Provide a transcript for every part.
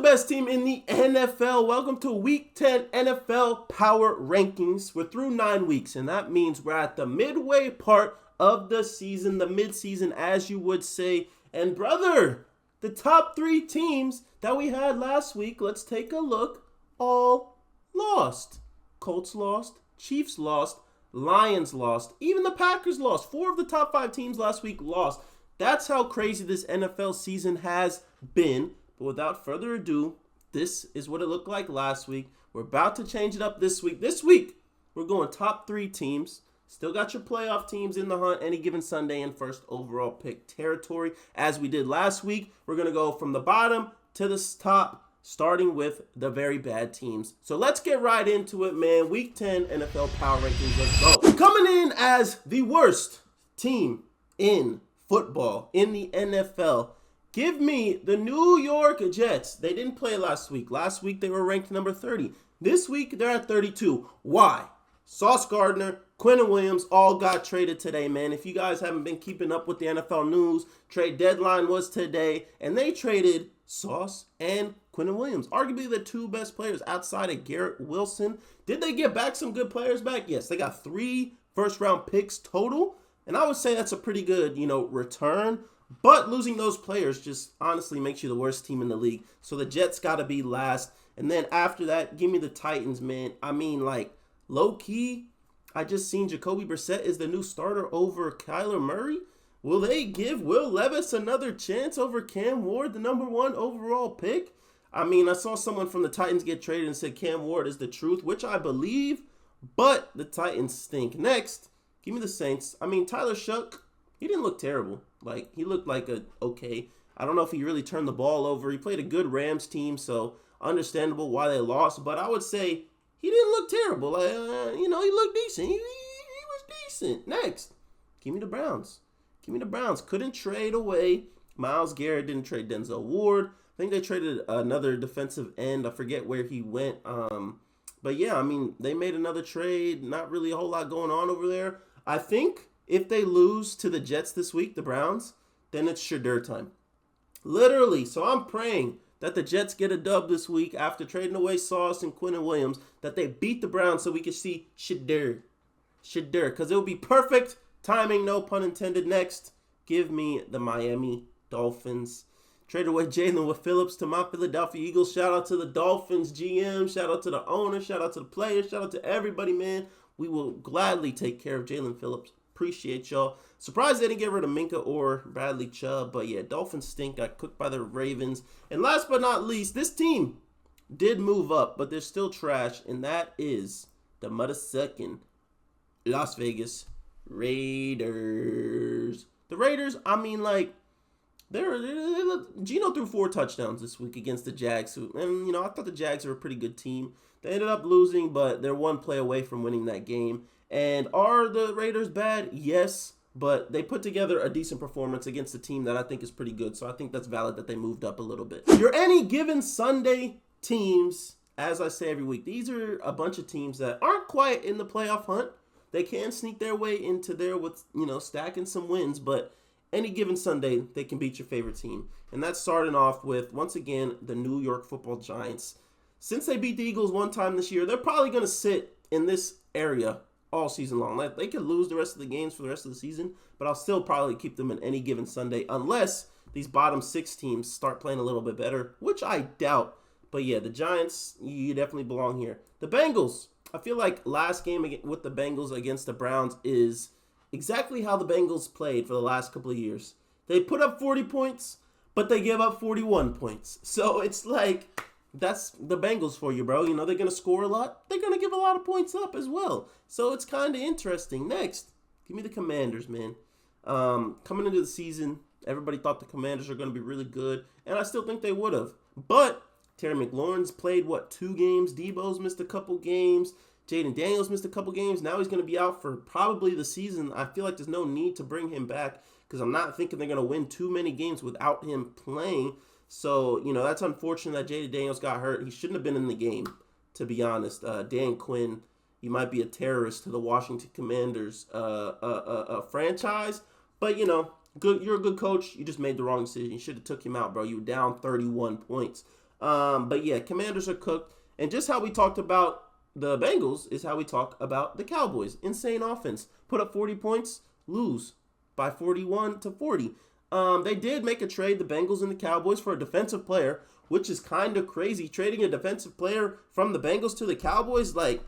best team in the NFL. Welcome to Week 10 NFL Power Rankings. We're through 9 weeks, and that means we're at the midway part of the season, the midseason, as you would say. And brother, the top 3 teams that we had last week, let's take a look, all lost. Colts lost, Chiefs lost, Lions lost, even the Packers lost. 4 of the top 5 teams last week lost. That's how crazy this NFL season has been. But without further ado, this is what it looked like last week. We're about to change it up this week. This week, we're going top 3 teams. Still got your playoff teams in the hunt any given Sunday in first overall pick territory. As we did last week, we're going to go from the bottom to the top, starting with the very bad teams. So let's get right into it, man. Week 10 NFL Power Rankings. Let's go. Coming in as the worst team in football in the NFL. Give me the New York Jets. They didn't play last week. Last week, they were ranked number 30. This week, they're at 32. Why? Sauce Gardner, Quinnen Williams all got traded today, man. If you guys haven't been keeping up with the NFL news, trade deadline was today, and they traded Sauce and Quinnen Williams, arguably the 2 best players outside of Garrett Wilson. Did they get back some good players back? Yes, they got 3 first-round picks total, and I would say that's a pretty good, return. But losing those players just honestly makes you the worst team in the league. So the Jets got to be last. And then after that, give me the Titans, man. I mean, low-key, I just seen Jacoby Brissett is the new starter over Kyler Murray. Will they give Will Levis another chance over Cam Ward, the number 1 overall pick? I mean, I saw someone from the Titans get traded and said Cam Ward is the truth, which I believe. But the Titans stink. Next, give me the Saints. I mean, Tyler Shough, he didn't look terrible. He looked like okay. I don't know if he really turned the ball over. He played a good Rams team, so understandable why they lost. But I would say he didn't look terrible. He looked decent. He was decent. Next, give me the Browns. Give me the Browns. Couldn't trade away Myles Garrett. Didn't trade Denzel Ward. I think they traded another defensive end. I forget where he went. But yeah, I mean, they made another trade. Not really a whole lot going on over there. I think if they lose to the Jets this week, the Browns, then it's Shedeur time. Literally. So I'm praying that the Jets get a dub this week after trading away Sauce and Quinnen Williams, that they beat the Browns so we can see Shedeur. Because it will be perfect timing, no pun intended. Next, give me the Miami Dolphins. Traded away Jalen Phillips to my Philadelphia Eagles. Shout out to the Dolphins GM. Shout out to the owner. Shout out to the players. Shout out to everybody, man. We will gladly take care of Jalen Phillips. Appreciate y'all. Surprised they didn't get rid of Minka or Bradley Chubb. But yeah, Dolphins stink. Got cooked by the Ravens. And last but not least, this team did move up, but they're still trash. And that is the motherfucking Las Vegas Raiders. The Raiders, I mean, Geno threw 4 touchdowns this week against the Jags. And, I thought the Jags were a pretty good team. They ended up losing, but they're 1 play away from winning that game. And are the Raiders bad? Yes, but they put together a decent performance against a team that I think is pretty good. So I think that's valid that they moved up a little bit. Your any given Sunday teams, as I say every week, these are a bunch of teams that aren't quite in the playoff hunt. They can sneak their way into there with, stacking some wins, but any given Sunday, they can beat your favorite team. And that's starting off with, once again, the New York Football Giants. Since they beat the Eagles 1 time this year, they're probably going to sit in this area all season long. They could lose the rest of the games for the rest of the season, but I'll still probably keep them in any given Sunday unless these bottom 6 teams start playing a little bit better, which I doubt. But yeah, the Giants, you definitely belong here. The Bengals, I feel like last game with the Bengals against the Browns is exactly how the Bengals played for the last couple of years. They put up 40 points, but they give up 41 points. So it's that's the Bengals for you, bro. They're going to score a lot. They're going to give a lot of points up as well. So it's kind of interesting. Next, give me the Commanders, man. Coming into the season, everybody thought the Commanders are going to be really good, and I still think they would have. But Terry McLaurin's played, 2 games? Debo's missed a couple games. Jaden Daniels missed a couple games. Now he's going to be out for probably the season. I feel like there's no need to bring him back because I'm not thinking they're going to win too many games without him playing. So, that's unfortunate that Jaden Daniels got hurt. He shouldn't have been in the game, to be honest. Dan Quinn, he might be a terrorist to the Washington Commanders franchise. But, good. You're a good coach. You just made the wrong decision. You should have took him out, bro. You were down 31 points But yeah, Commanders are cooked. And just how we talked about the Bengals is how we talk about the Cowboys. Insane offense. Put up 40 points, lose by 41-40. They did make a trade, the Bengals and the Cowboys, for a defensive player, which is kind of crazy. Trading a defensive player from the Bengals to the Cowboys, like,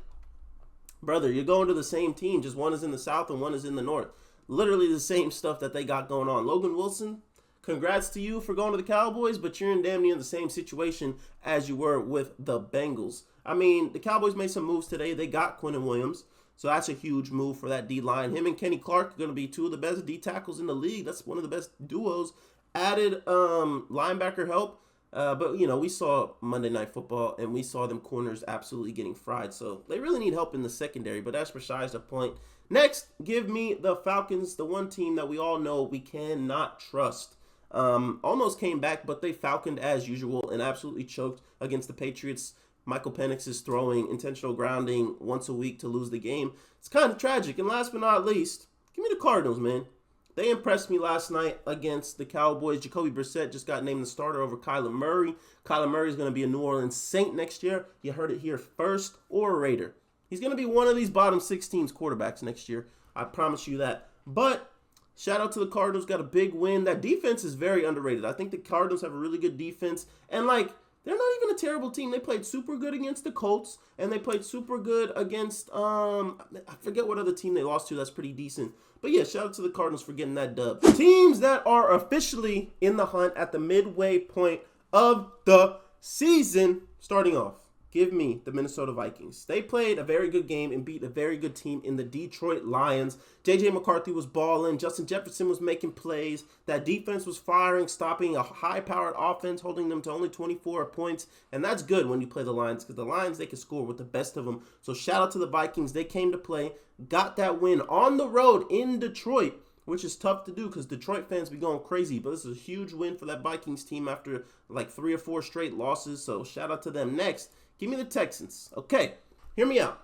brother, you're going to the same team. Just one is in the South and one is in the North. Literally the same stuff that they got going on. Logan Wilson, congrats to you for going to the Cowboys, but you're in damn near the same situation as you were with the Bengals. I mean, the Cowboys made some moves today. They got Quinnen Williams, so that's a huge move for that D-line. Him and Kenny Clark are going to be two of the best D tackles in the league. That's one of the best duos. Added linebacker help. But, we saw Monday Night Football, and we saw them corners absolutely getting fried. So they really need help in the secondary, but that's besides the point. Next, give me the Falcons, the one team that we all know we cannot trust. Almost came back, but they falconed as usual and absolutely choked against the Patriots. Michael Penix is throwing intentional grounding once a week to lose the game. It's kind of tragic. And last but not least, give me the Cardinals, man. They impressed me last night against the Cowboys. Jacoby Brissett just got named the starter over Kyler Murray. Kyler Murray is going to be a New Orleans Saint next year. You heard it here first, or a Raider. He's going to be one of these bottom 6 teams quarterbacks next year. I promise you that. But shout out to the Cardinals. Got a big win. That defense is very underrated. I think the Cardinals have a really good defense. And, they're not even a terrible team. They played super good against the Colts, and they played super good against, I forget what other team they lost to that's pretty decent. But yeah, shout out to the Cardinals for getting that dub. Teams that are officially in the hunt at the midway point of the season, starting off. Give me the Minnesota Vikings. They played a very good game and beat a very good team in the Detroit Lions. J.J. McCarthy was balling. Justin Jefferson was making plays. That defense was firing, stopping a high-powered offense, holding them to only 24 points. And that's good when you play the Lions, because the Lions, they can score with the best of them. So shout out to the Vikings. They came to play, got that win on the road in Detroit, which is tough to do because Detroit fans be going crazy. But this is a huge win for that Vikings team after 3 or 4 straight losses. So shout out to them. Next, give me the Texans. Okay, hear me out.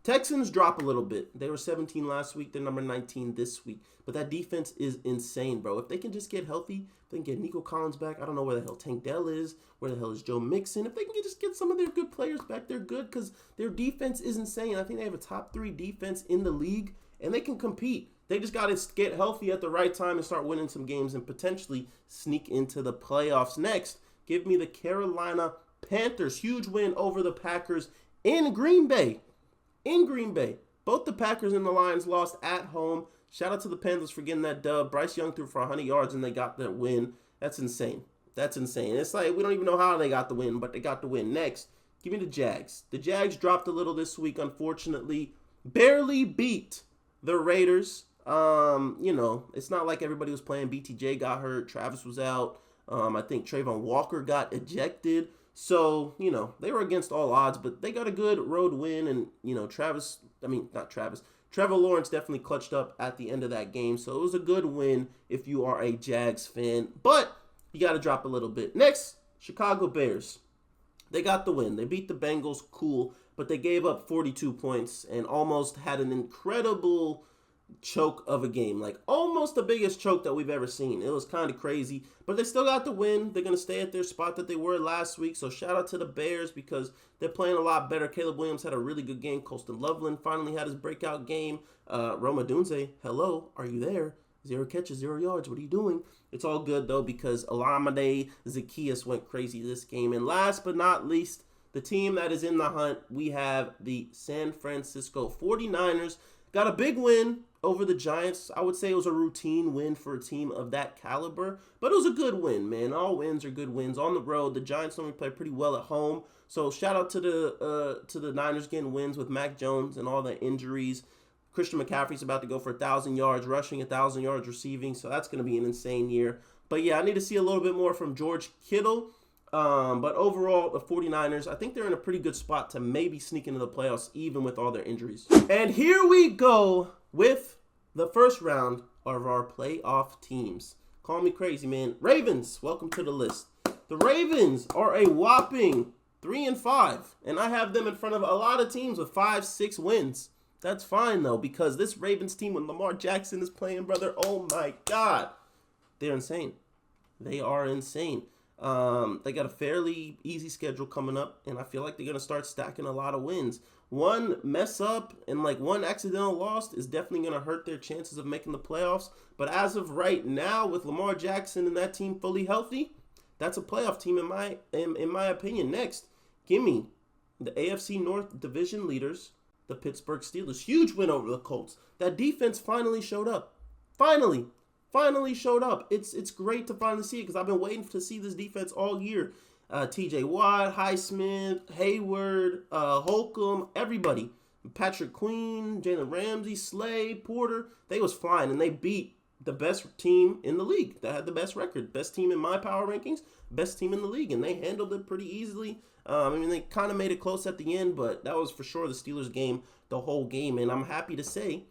Texans drop a little bit. They were 17 last week. They're number 19 this week. But that defense is insane, bro. If they can just get healthy, if they can get Nico Collins back. I don't know where the hell Tank Dell is. Where the hell is Joe Mixon? If they can just get some of their good players back, they're good because their defense is insane. I think they have a top 3 defense in the league, and they can compete. They just got to get healthy at the right time and start winning some games and potentially sneak into the playoffs. Next, give me the Carolina Panthers. Huge win over the Packers in Green Bay. Both the Packers and the Lions lost at home. Shout out to the Panthers for getting that dub. Bryce Young threw for 100 yards and they got that win. That's insane. It's like we don't even know how they got the win, but they got the win. Next, give me the Jags. The Jags dropped a little this week, unfortunately. Barely beat the Raiders. It's not like everybody was playing. BTJ got hurt. Travis was out. I think Trayvon Walker got ejected. So, they were against all odds, but they got a good road win. And, Trevor Lawrence definitely clutched up at the end of that game. So it was a good win if you are a Jags fan. But you got to drop a little bit. Next, Chicago Bears. They got the win. They beat the Bengals. Cool. But they gave up 42 points and almost had an incredible choke of a game, almost the biggest choke that we've ever seen. It was kind of crazy, but they still got the win. They're going to stay at their spot that they were last week, so shout out to the Bears because they're playing a lot better. Caleb Williams had a really good game. Colston Loveland finally had his breakout game. Roma Dunze, hello, are you there? 0 catches, 0 yards. What are you doing? It's all good, though, because Olamide Zaccheaus went crazy this game. And last but not least, the team that is in the hunt, we have the San Francisco 49ers. Got a big win over the Giants. I would say it was a routine win for a team of that caliber, but it was a good win, man. All wins are good wins. On the road, the Giants normally play pretty well at home, so shout out to the Niners getting wins with Mac Jones and all the injuries. Christian McCaffrey's about to go for 1,000 yards rushing, 1,000 yards receiving, so that's going to be an insane year. But yeah, I need to see a little bit more from George Kittle. But overall, the 49ers, I think they're in a pretty good spot to maybe sneak into the playoffs even with all their injuries. And here we go with the first round of our playoff teams. Call me crazy, man. Ravens, welcome to the list. The Ravens are a whopping 3-5, and I have them in front of a lot of teams with 5-6 wins. That's fine, though, because this Ravens team, when Lamar Jackson is playing, brother, oh my God, they're insane. They are insane. They got a fairly easy schedule coming up, and I feel like they're going to start stacking a lot of wins. One mess up and like one accidental loss is definitely going to hurt their chances of making the playoffs. But as of right now, with Lamar Jackson and that team fully healthy, that's a playoff team in my opinion. Next, give me the AFC North division leaders, the Pittsburgh Steelers. Huge win over the Colts. That defense finally showed up. Finally showed up. It's great to finally see it because I've been waiting to see this defense all year. TJ Watt, Highsmith, Hayward, Holcomb, everybody. Patrick Queen, Jalen Ramsey, Slay, Porter. They was flying, and they beat the best team in the league. That had the best record. Best team in my power rankings. Best team in the league, and they handled it pretty easily. They kind of made it close at the end, but that was for sure the Steelers game the whole game, and I'm happy to say,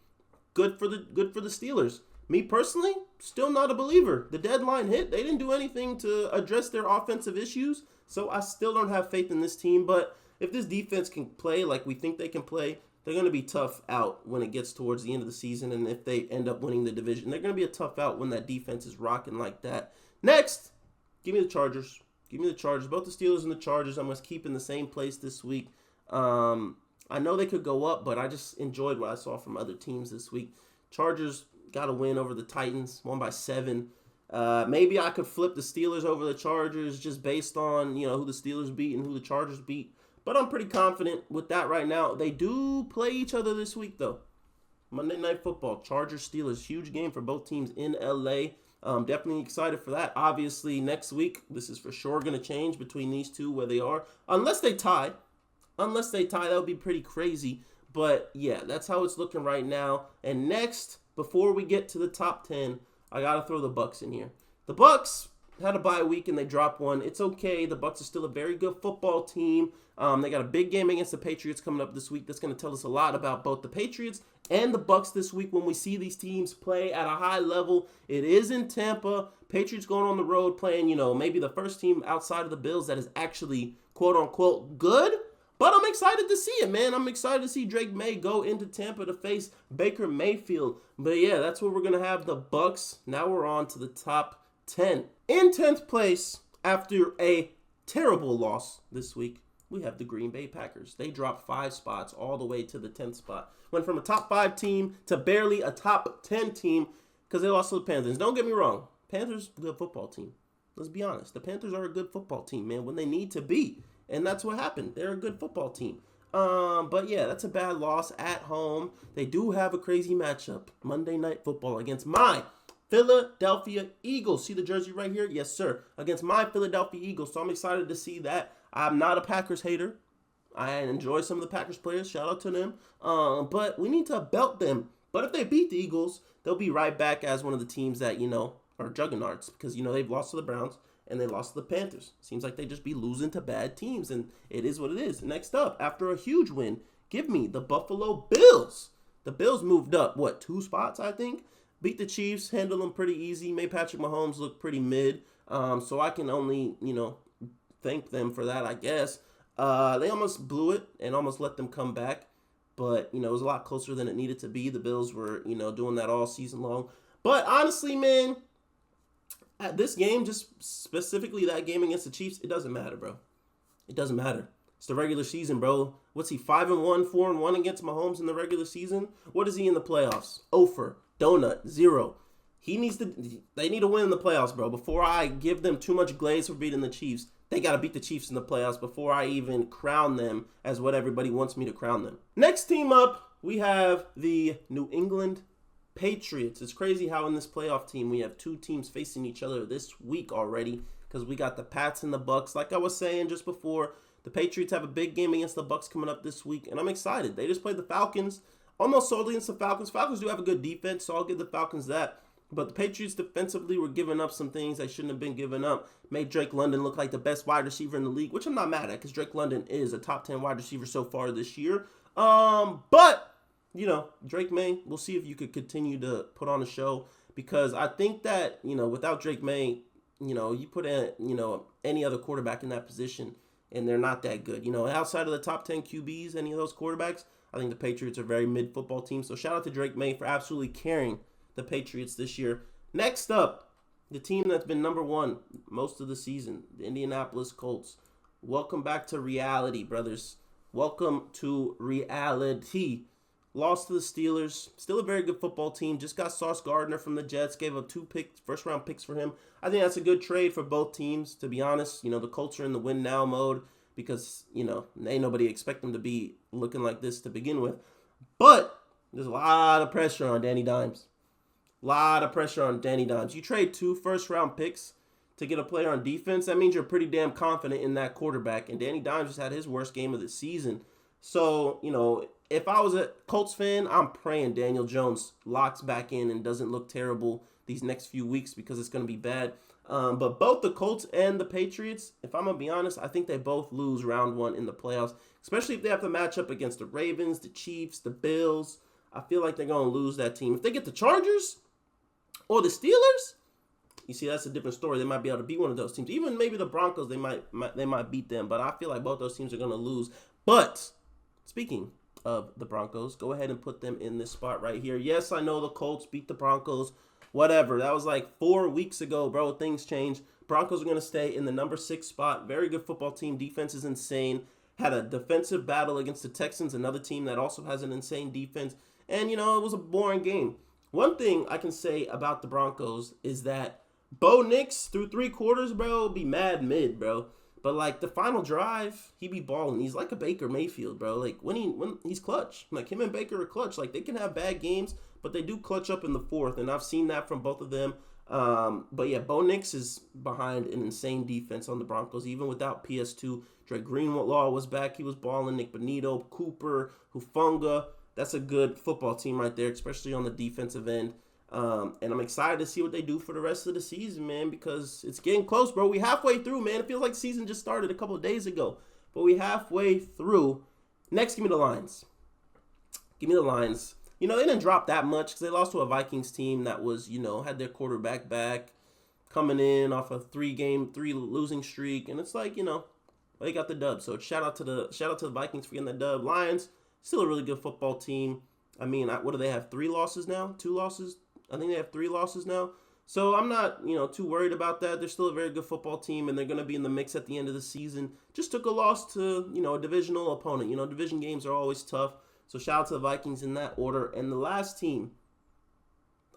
good for the Steelers. Me personally, still not a believer. The deadline hit. They didn't do anything to address their offensive issues, so I still don't have faith in this team. But if this defense can play like we think they can play, they're going to be tough out when it gets towards the end of the season. And if they end up winning the division, they're going to be a tough out when that defense is rocking like that. Next, give me the Chargers. Give me the Chargers. Both the Steelers and the Chargers, I must keep in the same place this week. I know they could go up, but I just enjoyed what I saw from other teams this week. Chargers got a win over the Titans, won by 7. Maybe I could flip the Steelers over the Chargers just based on, who the Steelers beat and who the Chargers beat. But I'm pretty confident with that right now. They do play each other this week, though. Monday Night Football, Chargers-Steelers, huge game for both teams in LA. Definitely excited for that. Obviously, next week, this is for sure going to change between these two where they are. Unless they tie, that would be pretty crazy. But, yeah, that's how it's looking right now. And next, before we get to the top 10, I got to throw the Bucs in here. The Bucs had a bye week and they dropped one. It's okay. The Bucs are still a very good football team. They got a big game against the Patriots coming up this week. That's going to tell us a lot about both the Patriots and the Bucs this week when we see these teams play at a high level. It is in Tampa. Patriots going on the road playing, maybe the first team outside of the Bills that is actually, quote-unquote, good. But I'm excited to see it, man. I'm excited to see Drake May go into Tampa to face Baker Mayfield. But yeah, that's where we're going to have the Bucs. Now we're on to the top 10. In 10th place, after a terrible loss this week, we have the Green Bay Packers. They dropped 5 spots all the way to the 10th spot. Went from a top 5 team to barely a top 10 team because they lost to the Panthers. Don't get me wrong. Panthers, good football team. Let's be honest. The Panthers are a good football team, man, when they need to be. And that's what happened. They're a good football team. But yeah, that's a bad loss at home. They do have a crazy matchup. Monday Night Football against my Philadelphia Eagles. See the jersey right here? Yes, sir. Against my Philadelphia Eagles. So I'm excited to see that. I'm not a Packers hater. I enjoy some of the Packers players. Shout out to them. But we need to belt them. But if they beat the Eagles, they'll be right back as one of the teams that, are juggernauts. Because, they've lost to the Browns. And they lost to the Panthers. Seems like they just be losing to bad teams, and it is what it is. Next up, after a huge win, give me the Buffalo Bills. The Bills moved up, 2 spots, I think? Beat the Chiefs, handled them pretty easy, made Patrick Mahomes look pretty mid. So I can only, thank them for that, I guess. They almost blew it and almost let them come back. But, it was a lot closer than it needed to be. The Bills were, doing that all season long. But honestly, man, at this game, just specifically that game against the Chiefs, it doesn't matter, bro. It doesn't matter. It's the regular season, bro. What's he, 5-1, 4-1 against Mahomes in the regular season? What is he in the playoffs? Ofer, donut, 0. They need to win in the playoffs, bro. Before I give them too much glaze for beating the Chiefs, they got to beat the Chiefs in the playoffs before I even crown them as what everybody wants me to crown them. Next team up, we have the New England Patriots. It's crazy how in this playoff team we have 2 teams facing each other this week already because we got the Pats and the Bucs. Like I was saying just before, the Patriots have a big game against the Bucs coming up this week, and I'm excited. They just played the Falcons, almost solely against the Falcons. Falcons do have a good defense, so I'll give the Falcons that. But the Patriots defensively were giving up some things they shouldn't have been giving up. Made Drake London look like the best wide receiver in the league, which I'm not mad at because Drake London is a top 10 wide receiver so far this year. But Drake May, we'll see if you could continue to put on a show because I think that, without Drake May, you put in, any other quarterback in that position and they're not that good. Outside of the top 10 QBs, any of those quarterbacks, I think the Patriots are a very mid football team. So shout out to Drake May for absolutely carrying the Patriots this year. Next up, The team that's been number one most of the season, the Indianapolis Colts. Welcome back to reality, brothers. Welcome to reality. Lost to the Steelers. Still a very good football team. Just got Sauce Gardner from the Jets. Gave up 2 first-round picks for him. I think that's a good trade for both teams, to be honest. You know, the Colts are in the win-now mode because, you know, ain't nobody expect them to be looking like this to begin with. But there's a lot of pressure on Danny Dimes. You trade 2 first-round picks to get a player on defense. That means you're pretty damn confident in that quarterback. And Danny Dimes just had his worst game of the season. So, you know, if I was a Colts fan, I'm praying Daniel Jones locks back in and doesn't look terrible these next few weeks because it's going to be bad. But both the Colts and the Patriots, if I'm going to be honest, I think they both lose round 1 in the playoffs, especially if they have to match up against the Ravens, the Chiefs, the Bills. I feel like they're going to lose that team. If they get the Chargers or the Steelers, you see, that's a different story. They might be able to beat one of those teams. Even maybe the Broncos, they might beat them. But I feel like both those teams are going to lose. But speaking of the Broncos, go ahead and put them in this spot right here. Yes, I know the Colts beat the Broncos. Whatever. That was like 4 weeks ago, bro. Things changed. Broncos are going to stay in the number 6 spot. Very good football team. Defense is insane. Had a defensive battle against the Texans, another team that also has an insane defense. And, you know, it was a boring game. One thing I can say about the Broncos is that Bo Nix, through 3 quarters, bro, be mad mid, bro. But, like, the final drive, he be balling. He's like a Baker Mayfield, bro. Like, when he's clutch. Like, him and Baker are clutch. Like, they can have bad games, but they do clutch up in the 4th. And I've seen that from both of them. But, yeah, Bo Nix is behind an insane defense on the Broncos. Even without PS2, Dre Greenlaw was back. He was balling. Nick Bonito, Cooper, Hufanga. That's a good football team right there, especially on the defensive end. And I'm excited to see what they do for the rest of the season, man, because it's getting close, bro. We halfway through, man. It feels like the season just started a couple of days ago, but we halfway through. Next, give me the Lions. You know, they didn't drop that much because they lost to a Vikings team that was, you know, had their quarterback back, coming in off a 3 losing streak, and it's like, you know, they got the dub. So shout out to the Vikings for getting the dub. Lions, still a really good football team. I mean, what do they have? 3 losses now? 2 losses? I think they have 3 losses now. So I'm not, you know, too worried about that. They're still a very good football team, and they're going to be in the mix at the end of the season. Just took a loss to, you know, a divisional opponent. You know, division games are always tough. So shout out to the Vikings in that order. And the last team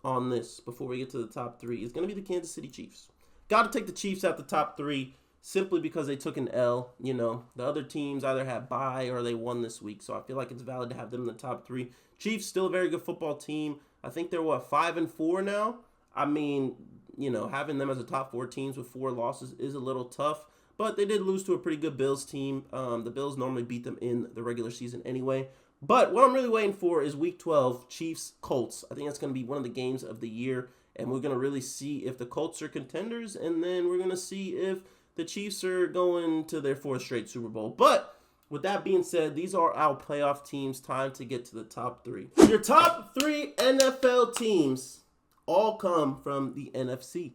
on this, before we get to the top 3, is going to be the Kansas City Chiefs. Got to take the Chiefs out the top 3 simply because they took an L. You know, the other teams either had bye or they won this week. So I feel like it's valid to have them in the top 3. Chiefs, still a very good football team. I think they're, 5-4 now? I mean, you know, having them as a top 4 teams with 4 losses is a little tough. But they did lose to a pretty good Bills team. The Bills normally beat them in the regular season anyway. But what I'm really waiting for is Week 12, Chiefs-Colts. I think that's going to be one of the games of the year. And we're going to really see if the Colts are contenders. And then we're going to see if the Chiefs are going to their 4th straight Super Bowl. But with that being said, these are our playoff teams. Time to get to the top 3. Your top 3 NFL teams all come from the NFC.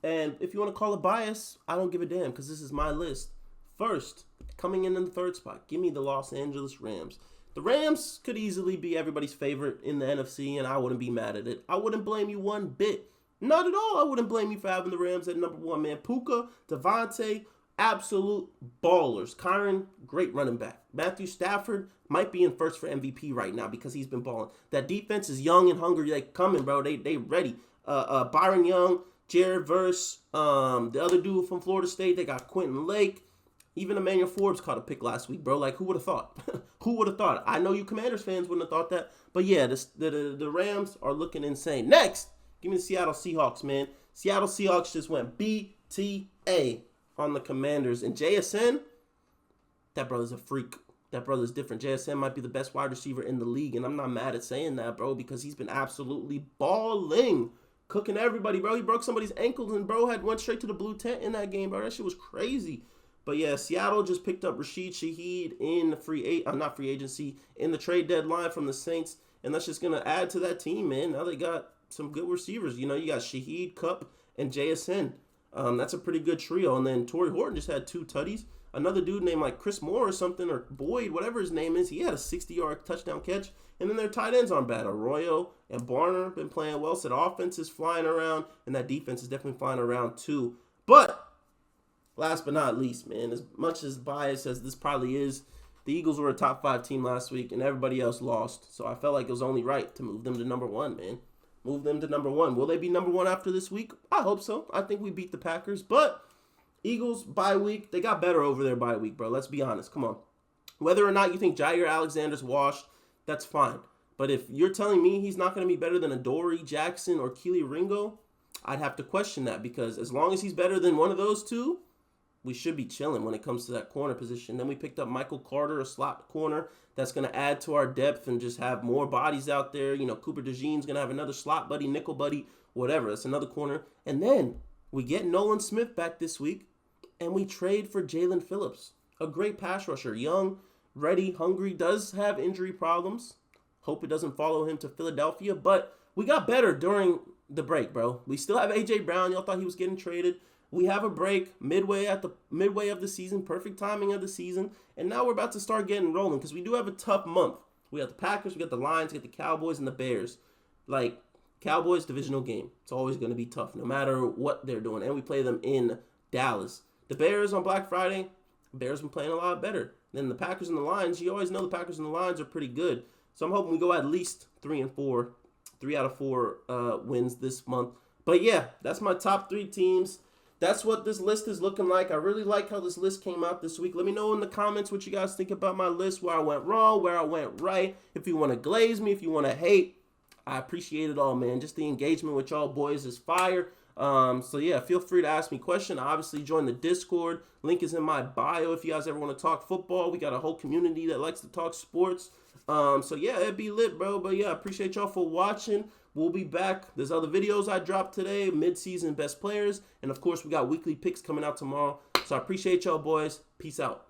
And if you want to call it bias, I don't give a damn because this is my list. First, coming in the 3rd spot, give me the Los Angeles Rams. The Rams could easily be everybody's favorite in the NFC, and I wouldn't be mad at it. I wouldn't blame you one bit. Not at all. I wouldn't blame you for having the Rams at number 1, man. Puka, Devontae, absolute ballers. Kyron, great running back. Matthew Stafford might be in first for MVP right now because he's been balling. That defense is young and hungry. They coming, bro. They ready. Byron Young, Jared Verse, the other dude from Florida State. They got Quentin Lake. Even Emmanuel Forbes caught a pick last week, bro. Like, who would have thought? Who would have thought? I know you Commanders fans wouldn't have thought that. But, yeah, the Rams are looking insane. Next, give me the Seattle Seahawks, man. Seattle Seahawks just went BTA on the Commanders. And JSN, that brother's a freak. That brother's different. JSN might be the best wide receiver in the league. And I'm not mad at saying that, bro, because he's been absolutely balling. Cooking everybody, bro. He broke somebody's ankles, and bro went straight to the blue tent in that game, bro. That shit was crazy. But yeah, Seattle just picked up Rashid Shaheed in the trade deadline from the Saints, and that's just gonna add to that team, man. Now they got some good receivers. You know, you got Shaheed, Kupp, and JSN. That's a pretty good trio. And then Torrey Horton just had 2 tutties. another dude named like Chris Moore or something, or Boyd, whatever his name is, he had a 60-yard touchdown catch. And then their tight ends aren't bad. Arroyo and Barner been playing well. So the offense is flying around, and that defense is definitely flying around too. But last but not least, man, as much as biased as this probably is, the Eagles were a top 5 team last week, and everybody else lost. So I felt like it was only right to move them to number 1, man. Move them to number 1. Will they be number 1 after this week? I hope so. I think we beat the Packers. But Eagles, bye week, they got better over their bye week, bro. Let's be honest. Come on. Whether or not you think Jair Alexander's washed, that's fine. But if you're telling me he's not going to be better than Adoree Jackson or Keely Ringo, I'd have to question that, because as long as he's better than one of those two, we should be chilling when it comes to that corner position. Then we picked up Michael Carter, a slot corner that's going to add to our depth and just have more bodies out there. You know, Cooper DeJean's going to have another slot buddy, nickel buddy, whatever. That's another corner. And then we get Nolan Smith back this week, and we trade for Jalen Phillips, a great pass rusher, young, ready, hungry, does have injury problems. Hope it doesn't follow him to Philadelphia, but we got better during the break, bro. We still have A.J. Brown. Y'all thought he was getting traded. We have a break midway of the season, perfect timing of the season, and now we're about to start getting rolling because we do have a tough month. We got the Packers, we got the Lions, we got the Cowboys, and the Bears. Like, Cowboys divisional game. It's always going to be tough no matter what they're doing, and we play them in Dallas. The Bears on Black Friday, Bears been playing a lot better than the Packers and the Lions. You always know the Packers and the Lions are pretty good, so I'm hoping we go at least 3-4, 3 out of 4 wins this month. But yeah, that's my top 3 teams. That's what this list is looking like. I really like how this list came out this week. Let me know in the comments what you guys think about my list, where I went wrong, where I went right. If you want to glaze me, if you want to hate, I appreciate it all, man. Just the engagement with y'all boys is fire. So yeah, feel free to ask me questions. Obviously, join the Discord. Link is in my bio if you guys ever want to talk football. We got a whole community that likes to talk sports. So yeah, it'd be lit, bro. But yeah, I appreciate y'all for watching. We'll be back. There's other videos I dropped today, mid-season best players. And, of course, we got weekly picks coming out tomorrow. So I appreciate y'all, boys. Peace out.